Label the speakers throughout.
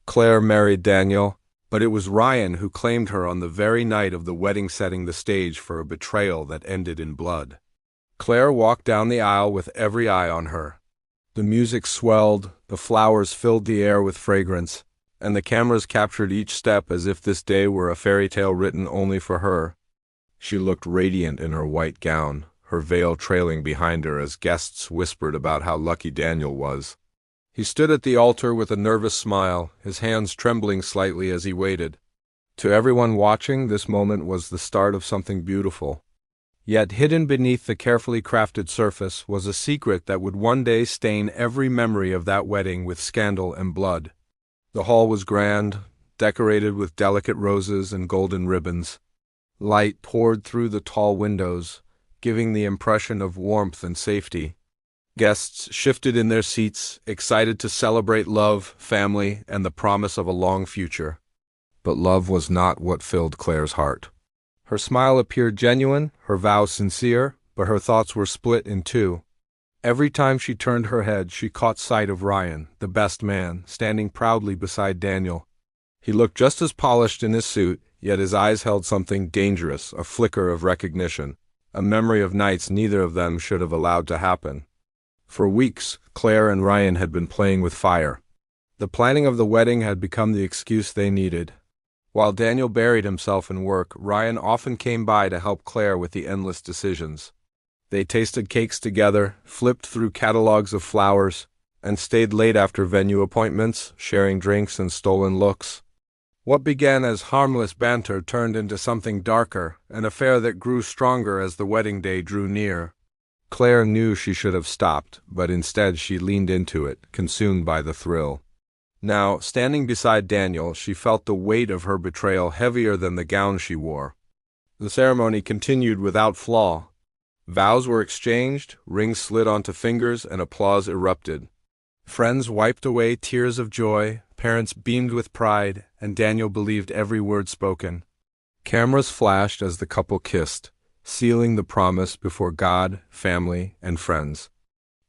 Speaker 1: Claire married Daniel, but it was Ryan who claimed her on the very night of the wedding, setting the stage for a betrayal that ended in blood. Claire walked down the aisle with every eye on her. The music swelled, the flowers filled the air with fragrance, and the cameras captured each step as if this day were a fairy tale written only for her. She looked radiant in her white gown, her veil trailing behind her as guests whispered about how lucky Daniel was. He stood at the altar with a nervous smile, his hands trembling slightly as he waited. To everyone watching, this moment was the start of something beautiful. Yet hidden beneath the carefully crafted surface was a secret that would one day stain every memory of that wedding with scandal and blood. The hall was grand, decorated with delicate roses and golden ribbons. Light poured through the tall windows, giving the impression of warmth and safety. Guests shifted in their seats, excited to celebrate love, family, and the promise of a long future. But love was not what filled Claire's heart. Her smile appeared genuine, her vows sincere, but her thoughts were split in two. Every time she turned her head, she caught sight of Ryan, the best man, standing proudly beside Daniel. He looked just as polished in his suit, yet his eyes held something dangerous, a flicker of recognition, a memory of nights neither of them should have allowed to happen. For weeks, Claire and Ryan had been playing with fire. The planning of the wedding had become the excuse they needed. While Daniel buried himself in work, Ryan often came by to help Claire with the endless decisions. They tasted cakes together, flipped through catalogs of flowers, and stayed late after venue appointments, sharing drinks and stolen looks. What began as harmless banter turned into something darker, an affair that grew stronger as the wedding day drew near. Claire knew she should have stopped, but instead she leaned into it, consumed by the thrill. Now, standing beside Daniel, she felt the weight of her betrayal heavier than the gown she wore. The ceremony continued without flaw. Vows were exchanged, rings slid onto fingers, and applause erupted. Friends wiped away tears of joy, parents beamed with pride, and Daniel believed every word spoken. Cameras flashed as the couple kissed, sealing the promise before God, family, and friends.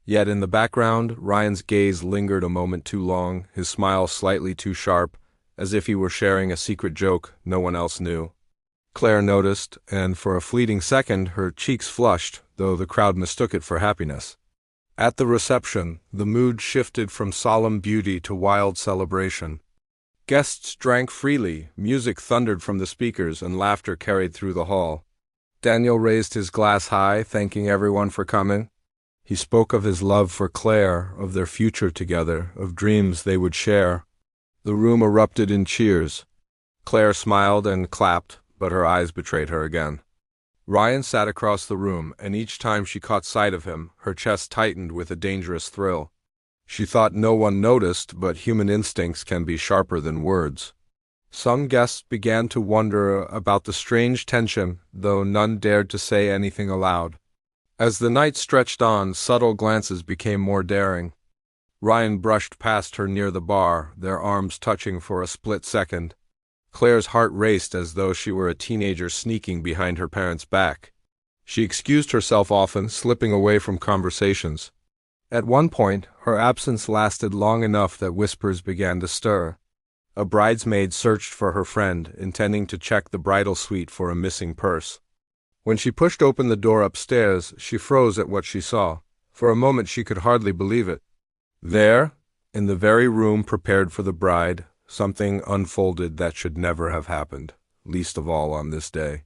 Speaker 1: Yet in the background, Ryan's gaze lingered a moment too long, his smile slightly too sharp, as if he were sharing a secret joke no one else knew. Claire noticed, and for a fleeting second her cheeks flushed, though the crowd mistook it for happiness. At the reception, the mood shifted from solemn beauty to wild celebration. Guests drank freely, music thundered from the speakers, and laughter carried through the hall. Daniel raised his glass high, thanking everyone for coming. He spoke of his love for Claire, of their future together, of dreams they would share. The room erupted in cheers. Claire smiled and clapped, but her eyes betrayed her again. Ryan sat across the room, and each time she caught sight of him, her chest tightened with a dangerous thrill. She thought no one noticed, but human instincts can be sharper than words. Some guests began to wonder about the strange tension, though none dared to say anything aloud. As the night stretched on, subtle glances became more daring. Ryan brushed past her near the bar, their arms touching for a split second. Claire's heart raced as though she were a teenager sneaking behind her parents' back. She excused herself often, slipping away from conversations. At one point, her absence lasted long enough that whispers began to stir. A bridesmaid searched for her friend, intending to check the bridal suite for a missing purse. When she pushed open the door upstairs, she froze at what she saw. For a moment she could hardly believe it. There, in the very room prepared for the bride, something unfolded that should never have happened, least of all on this day.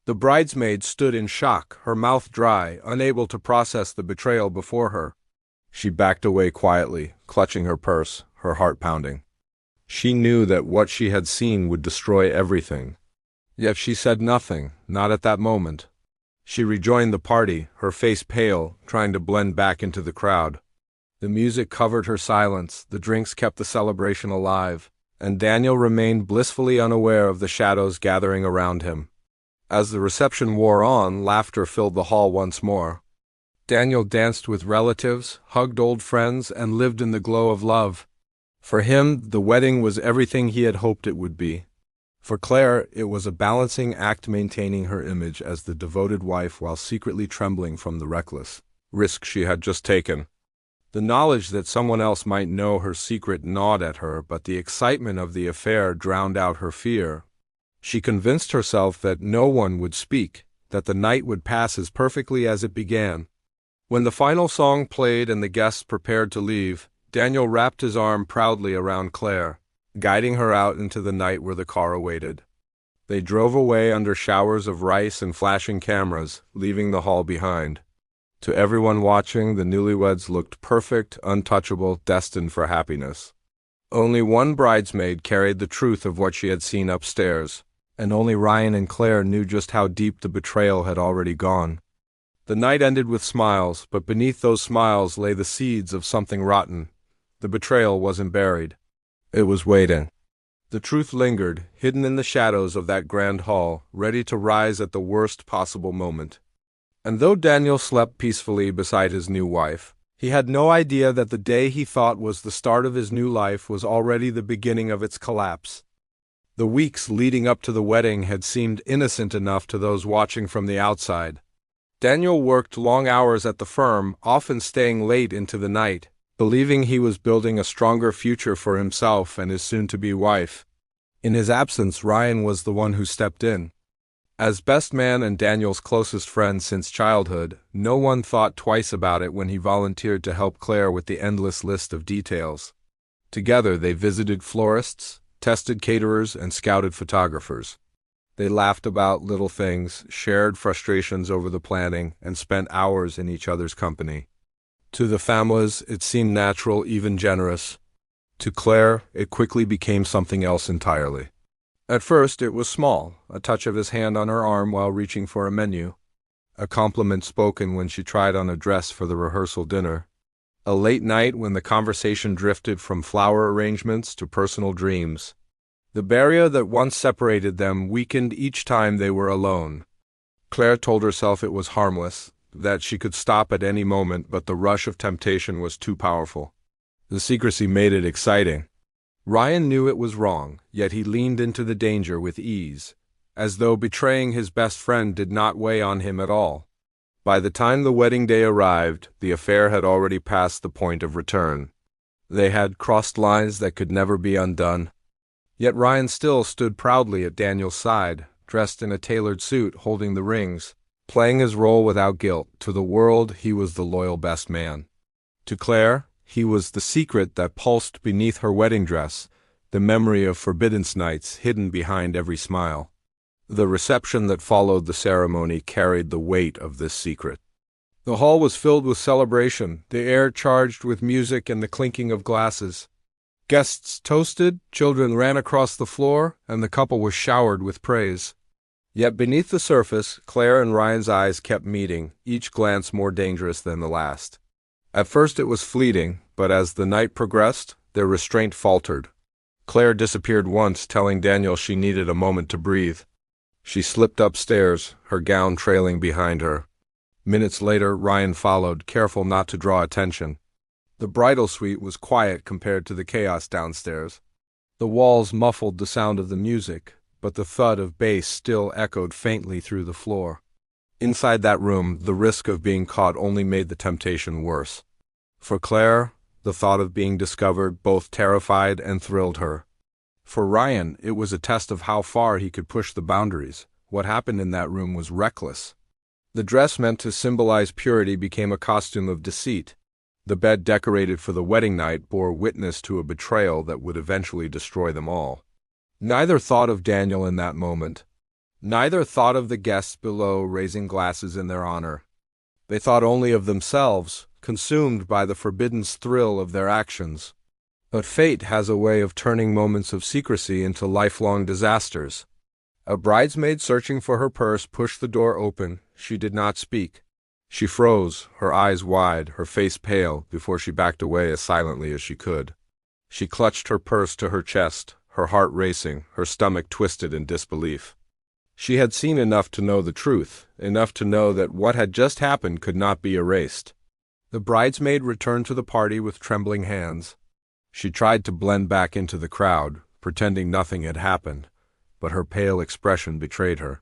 Speaker 1: The bridesmaid stood in shock, her mouth dry, unable to process the betrayal before her. She backed away quietly, clutching her purse, her heart pounding. She knew that what she had seen would destroy everything. Yet she said nothing, not at that moment. She rejoined the party, her face pale, trying to blend back into the crowd. The music covered her silence, the drinks kept the celebration alive, and Daniel remained blissfully unaware of the shadows gathering around him. As the reception wore on, laughter filled the hall once more. Daniel danced with relatives, hugged old friends, and lived in the glow of love. For him, the wedding was everything he had hoped it would be. For Claire, it was a balancing act, maintaining her image as the devoted wife while secretly trembling from the reckless risk she had just taken. The knowledge that someone else might know her secret gnawed at her, but the excitement of the affair drowned out her fear. She convinced herself that no one would speak, that the night would pass as perfectly as it began. When the final song played and the guests prepared to leave, Daniel wrapped his arm proudly around Claire, guiding her out into the night where the car awaited. They drove away under showers of rice and flashing cameras, leaving the hall behind. To everyone watching, the newlyweds looked perfect, untouchable, destined for happiness. Only one bridesmaid carried the truth of what she had seen upstairs, and only Ryan and Claire knew just how deep the betrayal had already gone. The night ended with smiles, but beneath those smiles lay the seeds of something rotten. The betrayal wasn't buried. It was waiting. The truth lingered, hidden in the shadows of that grand hall, ready to rise at the worst possible moment. And though Daniel slept peacefully beside his new wife, he had no idea that the day he thought was the start of his new life was already the beginning of its collapse. The weeks leading up to the wedding had seemed innocent enough to those watching from the outside. Daniel worked long hours at the firm, often staying late into the night, believing he was building a stronger future for himself and his soon-to-be wife. In his absence, Ryan was the one who stepped in. As best man and Daniel's closest friend since childhood, no one thought twice about it when he volunteered to help Claire with the endless list of details. Together they visited florists, tested caterers, and scouted photographers. They laughed about little things, shared frustrations over the planning, and spent hours in each other's company. To the families, it seemed natural, even generous. To Claire, it quickly became something else entirely. At first, it was small, a touch of his hand on her arm while reaching for a menu, a compliment spoken when she tried on a dress for the rehearsal dinner, a late night when the conversation drifted from flower arrangements to personal dreams. The barrier that once separated them weakened each time they were alone. Claire told herself it was harmless, that she could stop at any moment, but the rush of temptation was too powerful. The secrecy made it exciting. Ryan knew it was wrong, yet he leaned into the danger with ease, as though betraying his best friend did not weigh on him at all. By the time the wedding day arrived, the affair had already passed the point of return. They had crossed lines that could never be undone. Yet Ryan still stood proudly at Daniel's side, dressed in a tailored suit, holding the rings, playing his role without guilt. To the world, he was the loyal best man. To Claire, he was the secret that pulsed beneath her wedding dress, the memory of forbidden nights hidden behind every smile. The reception that followed the ceremony carried the weight of this secret. The hall was filled with celebration, the air charged with music and the clinking of glasses. Guests toasted, children ran across the floor, and the couple was showered with praise. Yet beneath the surface, Claire and Ryan's eyes kept meeting, each glance more dangerous than the last. At first it was fleeting, but as the night progressed, their restraint faltered. Claire disappeared once, telling Daniel she needed a moment to breathe. She slipped upstairs, her gown trailing behind her. Minutes later, Ryan followed, careful not to draw attention. The bridal suite was quiet compared to the chaos downstairs. The walls muffled the sound of the music, but the thud of bass still echoed faintly through the floor. Inside that room, the risk of being caught only made the temptation worse. For Claire, the thought of being discovered both terrified and thrilled her. For Ryan, it was a test of how far he could push the boundaries. What happened in that room was reckless. The dress meant to symbolize purity became a costume of deceit. The bed decorated for the wedding night bore witness to a betrayal that would eventually destroy them all. Neither thought of Daniel in that moment. Neither thought of the guests below raising glasses in their honor. They thought only of themselves, consumed by the forbidden thrill of their actions. But fate has a way of turning moments of secrecy into lifelong disasters. A bridesmaid searching for her purse pushed the door open. She did not speak. She froze, her eyes wide, her face pale, before she backed away as silently as she could. She clutched her purse to her chest, her heart racing, her stomach twisted in disbelief. She had seen enough to know the truth, enough to know that what had just happened could not be erased. The bridesmaid returned to the party with trembling hands. She tried to blend back into the crowd, pretending nothing had happened, but her pale expression betrayed her.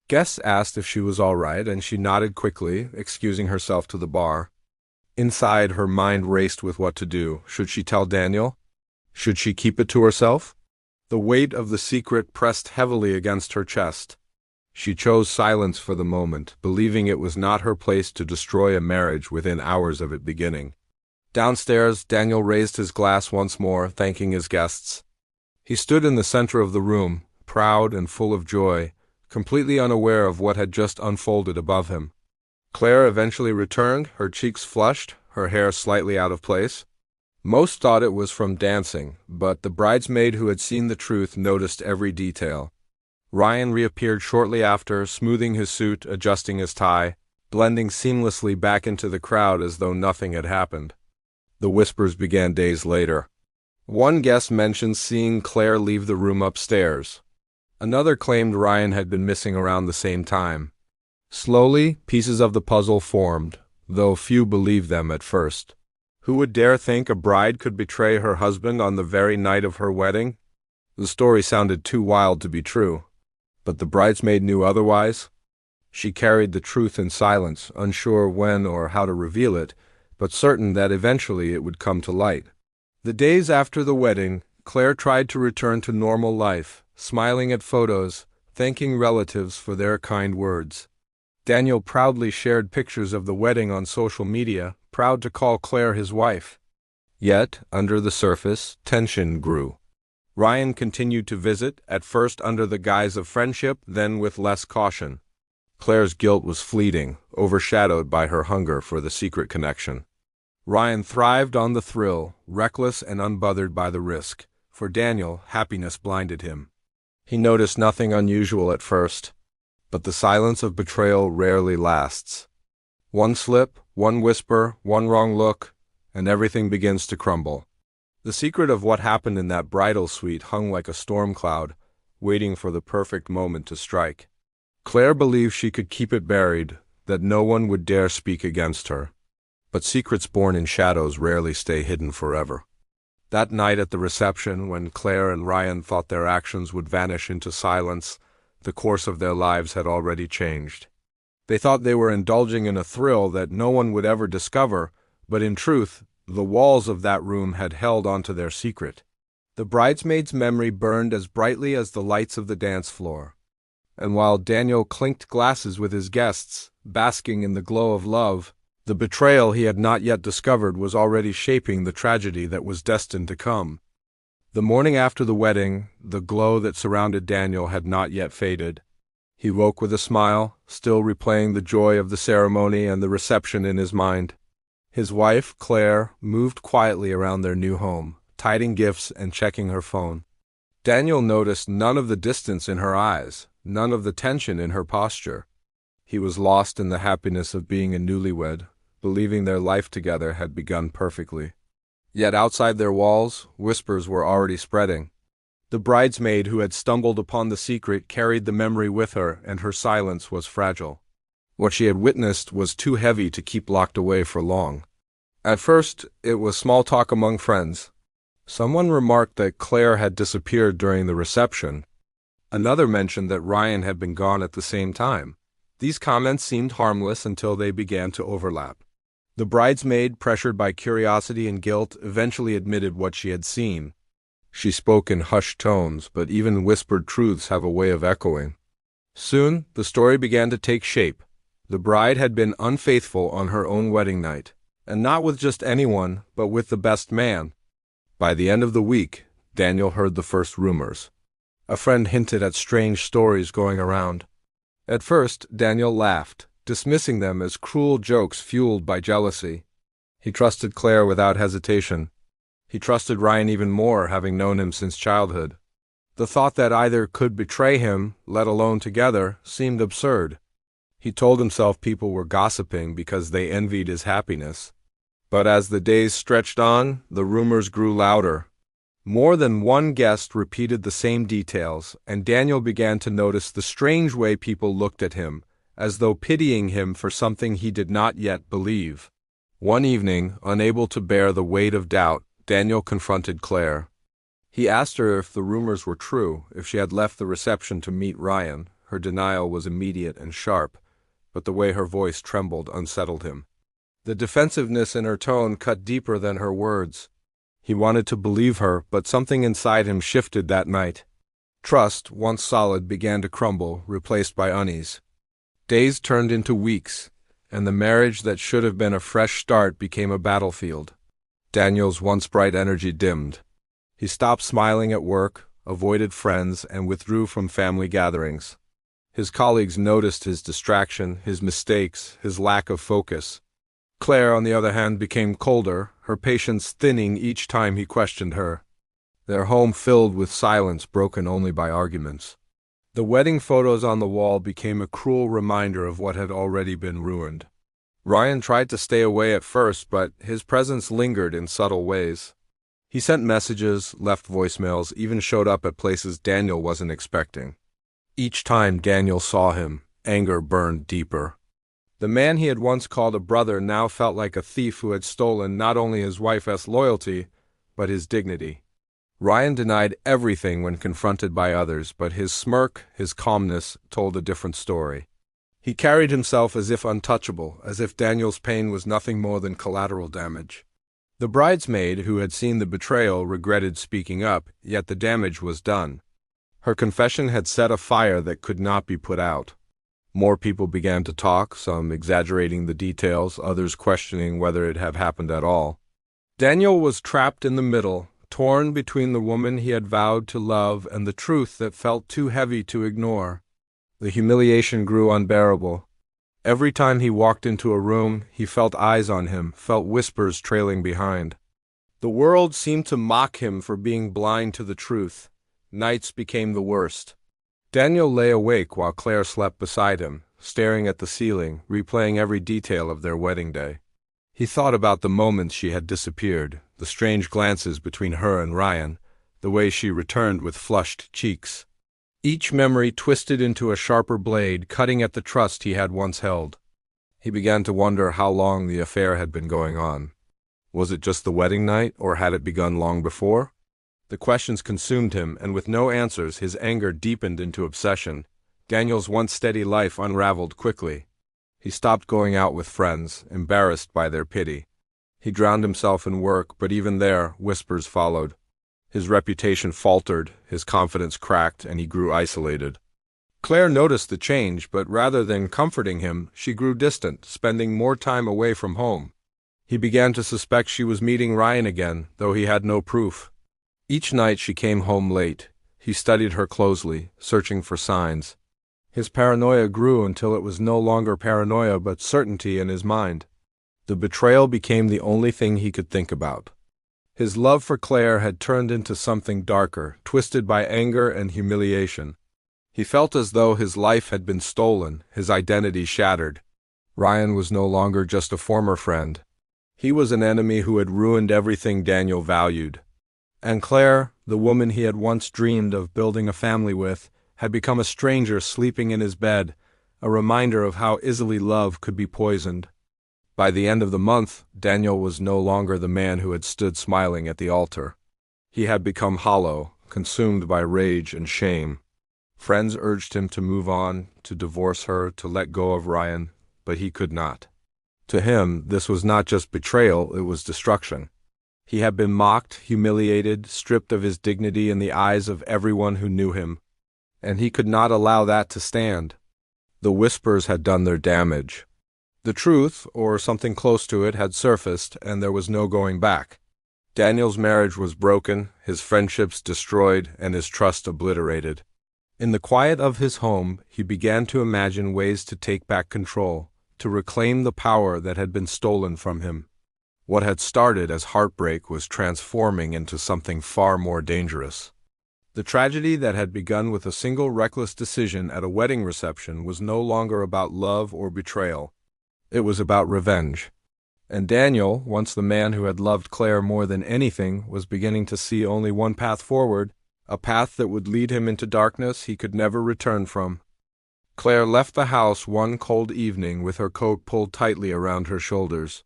Speaker 1: Guests asked if she was all right, and she nodded quickly, excusing herself to the bar. Inside, her mind raced with what to do. Should she tell Daniel? Should she keep it to herself? The weight of the secret pressed heavily against her chest. She chose silence for the moment, believing it was not her place to destroy a marriage within hours of it beginning. Downstairs, Daniel raised his glass once more, thanking his guests. He stood in the center of the room, proud and full of joy, completely unaware of what had just unfolded above him. Claire eventually returned, her cheeks flushed, her hair slightly out of place. Most thought it was from dancing, but the bridesmaid who had seen the truth noticed every detail. Ryan reappeared shortly after, smoothing his suit, adjusting his tie, blending seamlessly back into the crowd as though nothing had happened. The whispers began days later. One guest mentioned seeing Claire leave the room upstairs. Another claimed Ryan had been missing around the same time. Slowly, pieces of the puzzle formed, though few believed them at first. Who would dare think a bride could betray her husband on the very night of her wedding? The story sounded too wild to be true. But the bridesmaid knew otherwise. She carried the truth in silence, unsure when or how to reveal it, but certain that eventually it would come to light. The days after the wedding, Claire tried to return to normal life, smiling at photos, thanking relatives for their kind words. Daniel proudly shared pictures of the wedding on social media, proud to call Claire his wife. Yet, under the surface, tension grew. Ryan continued to visit, at first under the guise of friendship, then with less caution. Claire's guilt was fleeting, overshadowed by her hunger for the secret connection. Ryan thrived on the thrill, reckless and unbothered by the risk. For Daniel, happiness blinded him. He noticed nothing unusual at first, but the silence of betrayal rarely lasts. One slip, one whisper, one wrong look, and everything begins to crumble. The secret of what happened in that bridal suite hung like a storm cloud, waiting for the perfect moment to strike. Claire believed she could keep it buried, that no one would dare speak against her. But secrets born in shadows rarely stay hidden forever. That night at the reception, when Claire and Ryan thought their actions would vanish into silence, the course of their lives had already changed. They thought they were indulging in a thrill that no one would ever discover, but in truth, the walls of that room had held onto their secret. The bridesmaid's memory burned as brightly as the lights of the dance floor. And while Daniel clinked glasses with his guests, basking in the glow of love, the betrayal he had not yet discovered was already shaping the tragedy that was destined to come. The morning after the wedding, the glow that surrounded Daniel had not yet faded. He woke with a smile, still replaying the joy of the ceremony and the reception in his mind. His wife, Claire, moved quietly around their new home, tidying gifts and checking her phone. Daniel noticed none of the distance in her eyes, none of the tension in her posture. He was lost in the happiness of being a newlywed, believing their life together had begun perfectly. Yet outside their walls, whispers were already spreading. The bridesmaid who had stumbled upon the secret carried the memory with her, and her silence was fragile. What she had witnessed was too heavy to keep locked away for long. At first, it was small talk among friends. Someone remarked that Claire had disappeared during the reception. Another mentioned that Ryan had been gone at the same time. These comments seemed harmless until they began to overlap. The bridesmaid, pressured by curiosity and guilt, eventually admitted what she had seen. She spoke in hushed tones, but even whispered truths have a way of echoing. Soon, the story began to take shape. The bride had been unfaithful on her own wedding night, and not with just anyone, but with the best man. By the end of the week, Daniel heard the first rumors. A friend hinted at strange stories going around. At first, Daniel laughed, dismissing them as cruel jokes fueled by jealousy. He trusted Claire without hesitation. He trusted Ryan even more, having known him since childhood. The thought that either could betray him, let alone together, seemed absurd. He told himself people were gossiping because they envied his happiness. But as the days stretched on, the rumors grew louder. More than one guest repeated the same details, and Daniel began to notice the strange way people looked at him, as though pitying him for something he did not yet believe. One evening, unable to bear the weight of doubt, Daniel confronted Claire. He asked her if the rumors were true, if she had left the reception to meet Ryan. Her denial was immediate and sharp, but the way her voice trembled unsettled him. The defensiveness in her tone cut deeper than her words. He wanted to believe her, but something inside him shifted that night. Trust, once solid, began to crumble, replaced by unease. Days turned into weeks, and the marriage that should have been a fresh start became a battlefield. Daniel's once bright energy dimmed. He stopped smiling at work, avoided friends, and withdrew from family gatherings. His colleagues noticed his distraction, his mistakes, his lack of focus. Claire, on the other hand, became colder, her patience thinning each time he questioned her. Their home filled with silence broken only by arguments. The wedding photos on the wall became a cruel reminder of what had already been ruined. Ryan tried to stay away at first, but his presence lingered in subtle ways. He sent messages, left voicemails, even showed up at places Daniel wasn't expecting. Each time Daniel saw him, anger burned deeper. The man he had once called a brother now felt like a thief who had stolen not only his wife's loyalty, but his dignity. Ryan denied everything when confronted by others, but his smirk, his calmness, told a different story. He carried himself as if untouchable, as if Daniel's pain was nothing more than collateral damage. The bridesmaid, who had seen the betrayal, regretted speaking up, yet the damage was done. Her confession had set a fire that could not be put out. More people began to talk, some exaggerating the details, others questioning whether it had happened at all. Daniel was trapped in the middle, torn between the woman he had vowed to love and the truth that felt too heavy to ignore. The humiliation grew unbearable. Every time he walked into a room, he felt eyes on him, felt whispers trailing behind. The world seemed to mock him for being blind to the truth. Nights became the worst. Daniel lay awake while Claire slept beside him, staring at the ceiling, replaying every detail of their wedding day. He thought about the moments she had disappeared, the strange glances between her and Ryan, the way she returned with flushed cheeks. Each memory twisted into a sharper blade, cutting at the trust he had once held. He began to wonder how long the affair had been going on. Was it just the wedding night, or had it begun long before? The questions consumed him, and with no answers, his anger deepened into obsession. Daniel's once steady life unraveled quickly. He stopped going out with friends, embarrassed by their pity. He drowned himself in work, but even there, whispers followed. His reputation faltered, his confidence cracked, and he grew isolated. Claire noticed the change, but rather than comforting him, she grew distant, spending more time away from home. He began to suspect she was meeting Ryan again, though he had no proof. Each night she came home late. He studied her closely, searching for signs. His paranoia grew until it was no longer paranoia but certainty in his mind. The betrayal became the only thing he could think about. His love for Claire had turned into something darker, twisted by anger and humiliation. He felt as though his life had been stolen, his identity shattered. Ryan was no longer just a former friend. He was an enemy who had ruined everything Daniel valued. And Claire, the woman he had once dreamed of building a family with, had become a stranger sleeping in his bed, a reminder of how easily love could be poisoned. By the end of the month, Daniel was no longer the man who had stood smiling at the altar. He had become hollow, consumed by rage and shame. Friends urged him to move on, to divorce her, to let go of Ryan, but he could not. To him, this was not just betrayal, it was destruction. He had been mocked, humiliated, stripped of his dignity in the eyes of everyone who knew him, and he could not allow that to stand. The whispers had done their damage. The truth, or something close to it, had surfaced, and there was no going back. Daniel's marriage was broken, his friendships destroyed, and his trust obliterated. In the quiet of his home, he began to imagine ways to take back control, to reclaim the power that had been stolen from him. What had started as heartbreak was transforming into something far more dangerous. The tragedy that had begun with a single reckless decision at a wedding reception was no longer about love or betrayal. It was about revenge. And Daniel, once the man who had loved Claire more than anything, was beginning to see only one path forward, a path that would lead him into darkness he could never return from. Claire left the house one cold evening with her coat pulled tightly around her shoulders.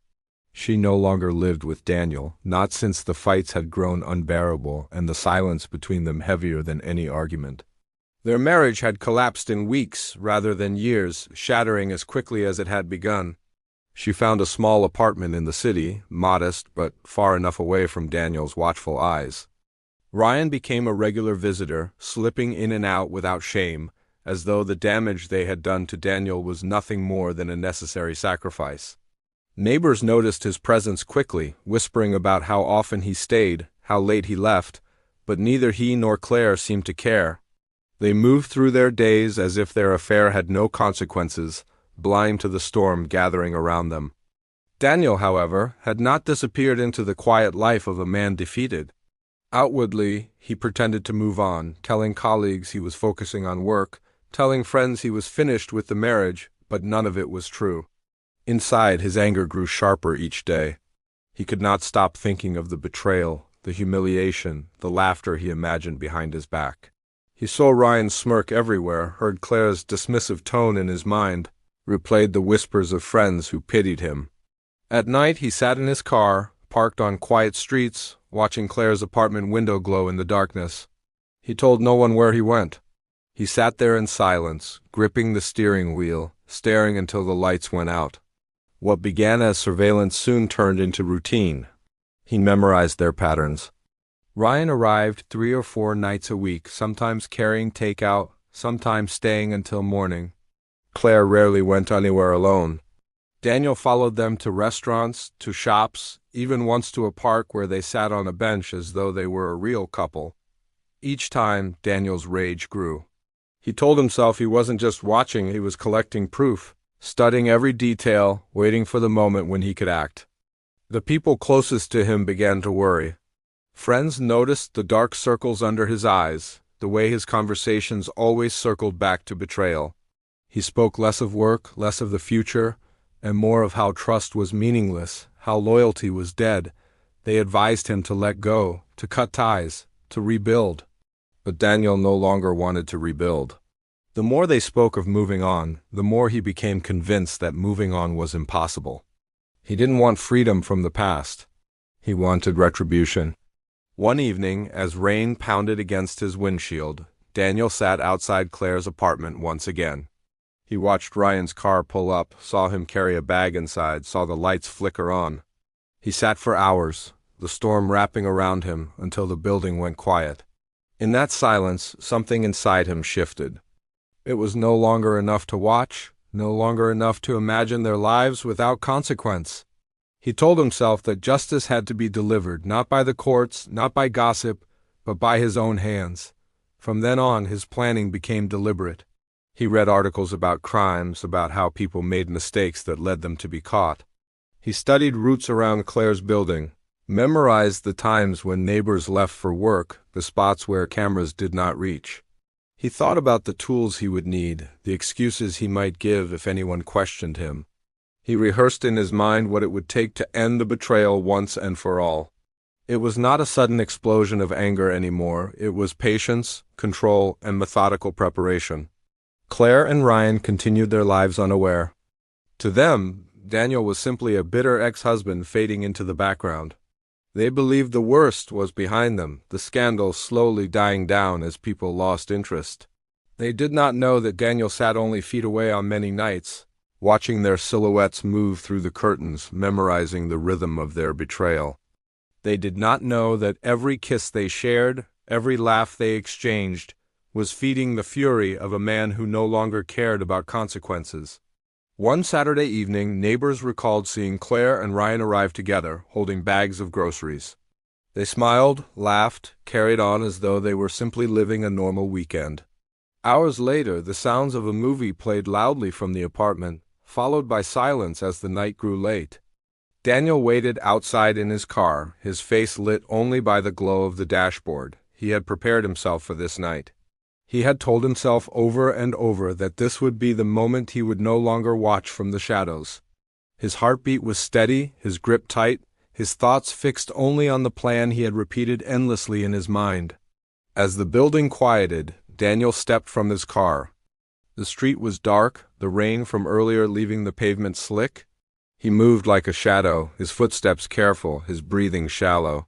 Speaker 1: She no longer lived with Daniel, not since the fights had grown unbearable and the silence between them heavier than any argument. Their marriage had collapsed in weeks rather than years, shattering as quickly as it had begun. She found a small apartment in the city, modest but far enough away from Daniel's watchful eyes. Ryan became a regular visitor, slipping in and out without shame, as though the damage they had done to Daniel was nothing more than a necessary sacrifice. Neighbors noticed his presence quickly, whispering about how often he stayed, how late he left, but neither he nor Claire seemed to care. They moved through their days as if their affair had no consequences, blind to the storm gathering around them. Daniel, however, had not disappeared into the quiet life of a man defeated. Outwardly, he pretended to move on, telling colleagues he was focusing on work, telling friends he was finished with the marriage, but none of it was true. Inside, his anger grew sharper each day. He could not stop thinking of the betrayal, the humiliation, the laughter he imagined behind his back. He saw Ryan's smirk everywhere, heard Claire's dismissive tone in his mind, replayed the whispers of friends who pitied him. At night, he sat in his car, parked on quiet streets, watching Claire's apartment window glow in the darkness. He told no one where he went. He sat there in silence, gripping the steering wheel, staring until the lights went out. What began as surveillance soon turned into routine. He memorized their patterns. Ryan arrived 3 or 4 nights a week, sometimes carrying takeout, sometimes staying until morning. Claire rarely went anywhere alone. Daniel followed them to restaurants, to shops, even once to a park where they sat on a bench as though they were a real couple. Each time, Daniel's rage grew. He told himself he wasn't just watching, he was collecting proof, studying every detail, waiting for the moment when he could act. The people closest to him began to worry. Friends noticed the dark circles under his eyes, the way his conversations always circled back to betrayal. He spoke less of work, less of the future, and more of how trust was meaningless, how loyalty was dead. They advised him to let go, to cut ties, to rebuild. But Daniel no longer wanted to rebuild. The more they spoke of moving on, the more he became convinced that moving on was impossible. He didn't want freedom from the past. He wanted retribution. One evening, as rain pounded against his windshield, Daniel sat outside Claire's apartment once again. He watched Ryan's car pull up, saw him carry a bag inside, saw the lights flicker on. He sat for hours, the storm wrapping around him until the building went quiet. In that silence, something inside him shifted. It was no longer enough to watch, no longer enough to imagine their lives without consequence. He told himself that justice had to be delivered, not by the courts, not by gossip, but by his own hands. From then on, his planning became deliberate. He read articles about crimes, about how people made mistakes that led them to be caught. He studied routes around Claire's building, memorized the times when neighbors left for work, the spots where cameras did not reach. He thought about the tools he would need, the excuses he might give if anyone questioned him. He rehearsed in his mind what it would take to end the betrayal once and for all. It was not a sudden explosion of anger anymore. It was patience, control, and methodical preparation. Claire and Ryan continued their lives unaware. To them, Daniel was simply a bitter ex-husband fading into the background. They believed the worst was behind them, the scandal slowly dying down as people lost interest. They did not know that Daniel sat only feet away on many nights, watching their silhouettes move through the curtains, memorizing the rhythm of their betrayal. They did not know that every kiss they shared, every laugh they exchanged, was feeding the fury of a man who no longer cared about consequences. One Saturday evening, neighbors recalled seeing Claire and Ryan arrive together, holding bags of groceries. They smiled, laughed, carried on as though they were simply living a normal weekend. Hours later, the sounds of a movie played loudly from the apartment, followed by silence as the night grew late. Daniel waited outside in his car, his face lit only by the glow of the dashboard. He had prepared himself for this night. He had told himself over and over that this would be the moment he would no longer watch from the shadows. His heartbeat was steady, his grip tight, his thoughts fixed only on the plan he had repeated endlessly in his mind. As the building quieted, Daniel stepped from his car. The street was dark, the rain from earlier leaving the pavement slick. He moved like a shadow, his footsteps careful, his breathing shallow.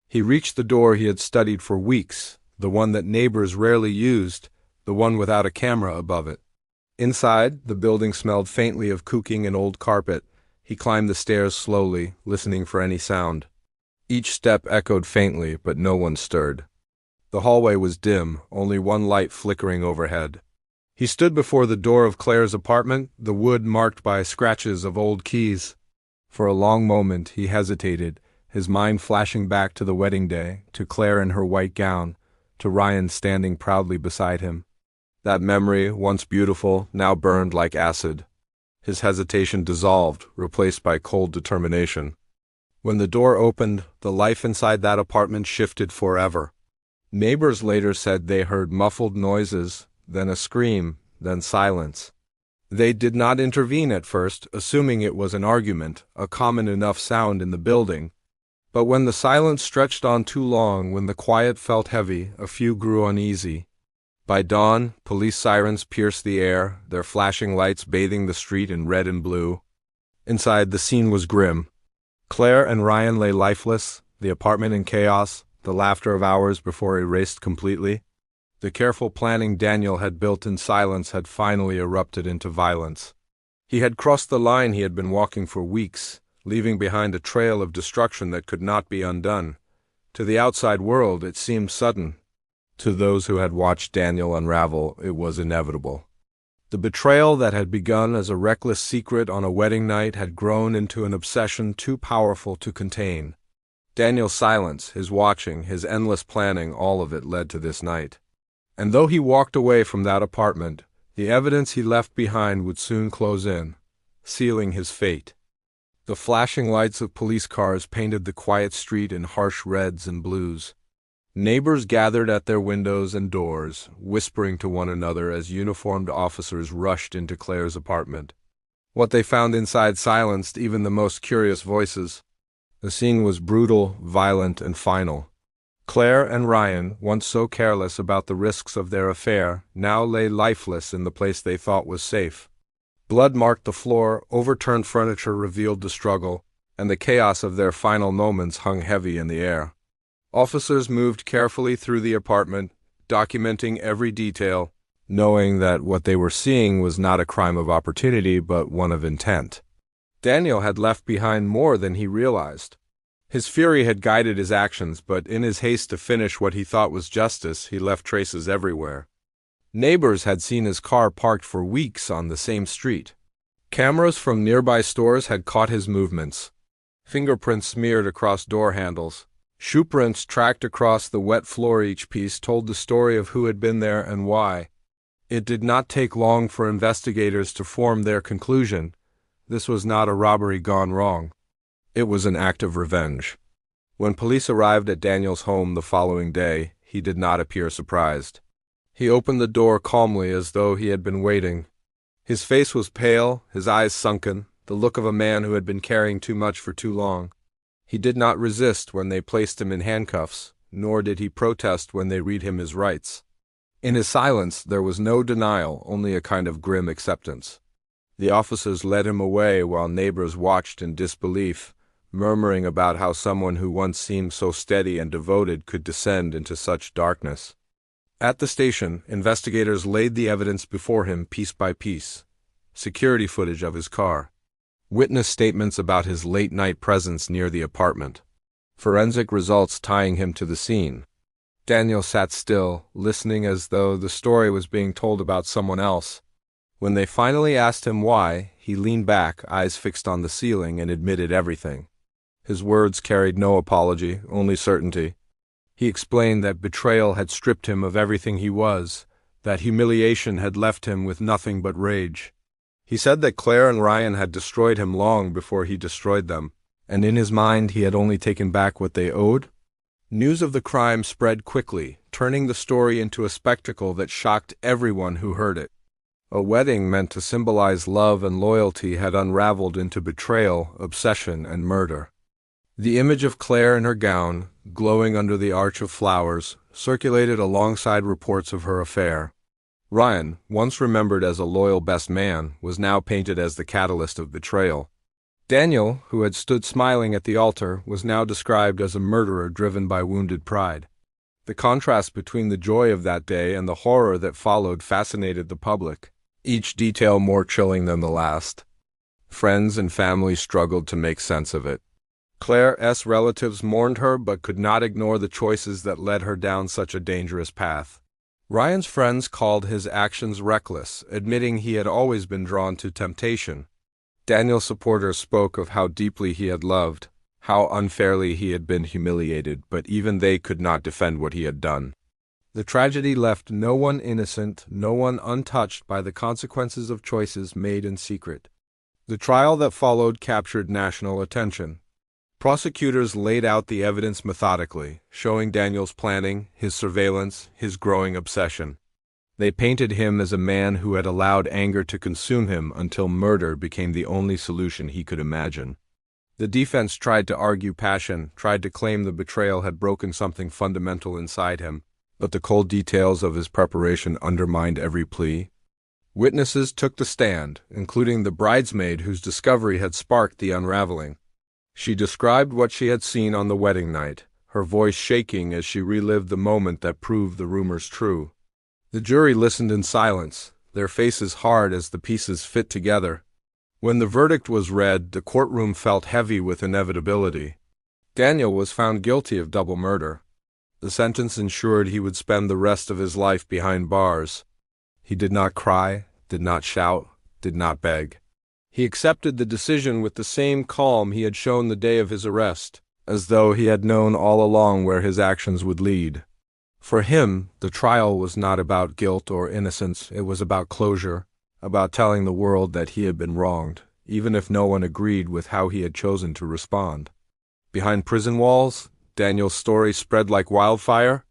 Speaker 1: He reached the door he had studied for weeks, the one that neighbors rarely used, the one without a camera above it. Inside, the building smelled faintly of cooking and old carpet. He climbed the stairs slowly, listening for any sound. Each step echoed faintly, but no one stirred. The hallway was dim, only one light flickering overhead. He stood before the door of Claire's apartment, the wood marked by scratches of old keys. For a long moment he hesitated, his mind flashing back to the wedding day, to Claire in her white gown, to Ryan standing proudly beside him. That memory, once beautiful, now burned like acid. His hesitation dissolved, replaced by cold determination. When the door opened, the life inside that apartment shifted forever. Neighbors later said they heard muffled noises, then a scream, then silence. They did not intervene at first, assuming it was an argument, a common enough sound in the building. But when the silence stretched on too long, when the quiet felt heavy, a few grew uneasy. By dawn, police sirens pierced the air, their flashing lights bathing the street in red and blue. Inside, the scene was grim. Claire and Ryan lay lifeless, the apartment in chaos, the laughter of hours before erased completely. The careful planning Daniel had built in silence had finally erupted into violence. He had crossed the line he had been walking for weeks, leaving behind a trail of destruction that could not be undone. To the outside world, it seemed sudden. To those who had watched Daniel unravel, it was inevitable. The betrayal that had begun as a reckless secret on a wedding night had grown into an obsession too powerful to contain. Daniel's silence, his watching, his endless planning, all of it led to this night. And though he walked away from that apartment, the evidence he left behind would soon close in, sealing his fate. The flashing lights of police cars painted the quiet street in harsh reds and blues. Neighbors gathered at their windows and doors, whispering to one another as uniformed officers rushed into Claire's apartment. What they found inside silenced even the most curious voices. The scene was brutal, violent, and final. Claire and Ryan, once so careless about the risks of their affair, now lay lifeless in the place they thought was safe. Blood marked the floor, overturned furniture revealed the struggle, and the chaos of their final moments hung heavy in the air. Officers moved carefully through the apartment, documenting every detail, knowing that what they were seeing was not a crime of opportunity but one of intent. Daniel had left behind more than he realized. His fury had guided his actions, but in his haste to finish what he thought was justice, he left traces everywhere. Neighbors had seen his car parked for weeks on the same street. Cameras from nearby stores had caught his movements. Fingerprints smeared across door handles. Shoe prints tracked across the wet floor. Each piece told the story of who had been there and why. It did not take long for investigators to form their conclusion. This was not a robbery gone wrong. It was an act of revenge. When police arrived at Daniel's home the following day, he did not appear surprised. He opened the door calmly as though he had been waiting. His face was pale, his eyes sunken, the look of a man who had been carrying too much for too long. He did not resist when they placed him in handcuffs, nor did he protest when they read him his rights. In his silence there was no denial, only a kind of grim acceptance. The officers led him away while neighbors watched in disbelief, murmuring about how someone who once seemed so steady and devoted could descend into such darkness. At the station, investigators laid the evidence before him piece by piece. Security footage of his car. Witness statements about his late-night presence near the apartment. Forensic results tying him to the scene. Daniel sat still, listening as though the story was being told about someone else. When they finally asked him why, he leaned back, eyes fixed on the ceiling, and admitted everything. His words carried no apology, only certainty. He explained that betrayal had stripped him of everything he was, that humiliation had left him with nothing but rage. He said that Claire and Ryan had destroyed him long before he destroyed them, and in his mind he had only taken back what they owed. News of the crime spread quickly, turning the story into a spectacle that shocked everyone who heard it. A wedding meant to symbolize love and loyalty had unraveled into betrayal, obsession, and murder. The image of Claire in her gown, glowing under the arch of flowers, circulated alongside reports of her affair. Ryan, once remembered as a loyal best man, was now painted as the catalyst of betrayal. Daniel, who had stood smiling at the altar, was now described as a murderer driven by wounded pride. The contrast between the joy of that day and the horror that followed fascinated the public, each detail more chilling than the last. Friends and family struggled to make sense of it. Claire's relatives mourned her but could not ignore the choices that led her down such a dangerous path. Ryan's friends called his actions reckless, admitting he had always been drawn to temptation. Daniel's supporters spoke of how deeply he had loved, how unfairly he had been humiliated, but even they could not defend what he had done. The tragedy left no one innocent, no one untouched by the consequences of choices made in secret. The trial that followed captured national attention. Prosecutors laid out the evidence methodically, showing Daniel's planning, his surveillance, his growing obsession. They painted him as a man who had allowed anger to consume him until murder became the only solution he could imagine. The defense tried to argue passion, tried to claim the betrayal had broken something fundamental inside him, but the cold details of his preparation undermined every plea. Witnesses took the stand, including the bridesmaid whose discovery had sparked the unraveling. She described what she had seen on the wedding night, her voice shaking as she relived the moment that proved the rumors true. The jury listened in silence, their faces hard as the pieces fit together. When the verdict was read, the courtroom felt heavy with inevitability. Daniel was found guilty of double murder. The sentence ensured he would spend the rest of his life behind bars. He did not cry, did not shout, did not beg. He accepted the decision with the same calm he had shown the day of his arrest, as though he had known all along where his actions would lead. For him, the trial was not about guilt or innocence, it was about closure, about telling the world that he had been wronged, even if no one agreed with how he had chosen to respond. Behind prison walls, Daniel's story spread like wildfire.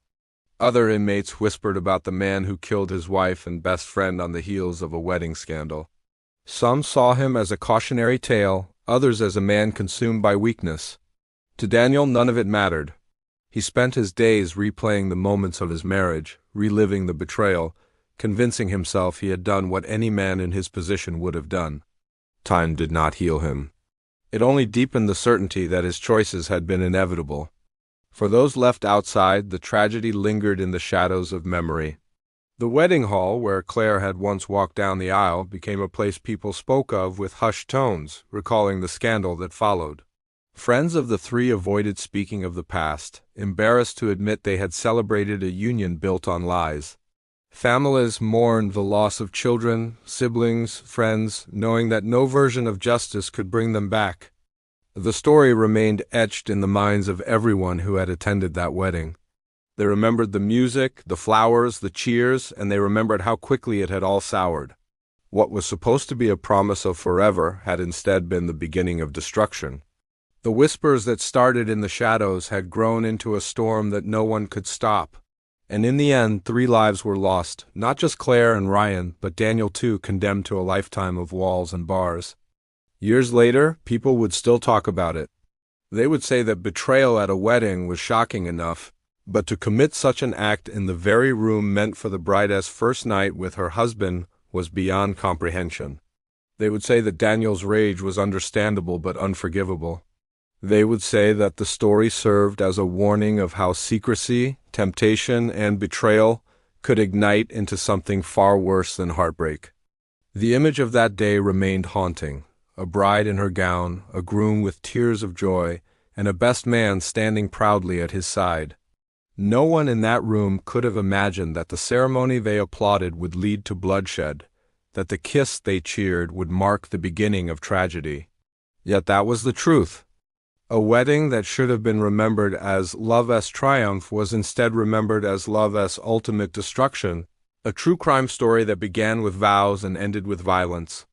Speaker 1: Other inmates whispered about the man who killed his wife and best friend on the heels of a wedding scandal. Some saw him as a cautionary tale, others as a man consumed by weakness. To Daniel, none of it mattered. He spent his days replaying the moments of his marriage, reliving the betrayal, convincing himself he had done what any man in his position would have done. Time did not heal him. It only deepened the certainty that his choices had been inevitable. For those left outside, the tragedy lingered in the shadows of memory. The wedding hall, where Claire had once walked down the aisle, became a place people spoke of with hushed tones, recalling the scandal that followed. Friends of the three avoided speaking of the past, embarrassed to admit they had celebrated a union built on lies. Families mourned the loss of children, siblings, friends, knowing that no version of justice could bring them back. The story remained etched in the minds of everyone who had attended that wedding. They remembered the music, the flowers, the cheers, and they remembered how quickly it had all soured. What was supposed to be a promise of forever had instead been the beginning of destruction. The whispers that started in the shadows had grown into a storm that no one could stop. And in the end, 3 lives were lost, not just Claire and Ryan, but Daniel too, condemned to a lifetime of walls and bars. Years later, people would still talk about it. They would say that betrayal at a wedding was shocking enough, but to commit such an act in the very room meant for the bride's first night with her husband was beyond comprehension. They would say that Daniel's rage was understandable but unforgivable. They would say that the story served as a warning of how secrecy, temptation, and betrayal could ignite into something far worse than heartbreak. The image of that day remained haunting. A bride in her gown, a groom with tears of joy, and a best man standing proudly at his side. No one in that room could have imagined that the ceremony they applauded would lead to bloodshed, that the kiss they cheered would mark the beginning of tragedy. Yet that was the truth. A wedding that should have been remembered as love's triumph was instead remembered as love's ultimate destruction, a true crime story that began with vows and ended with violence.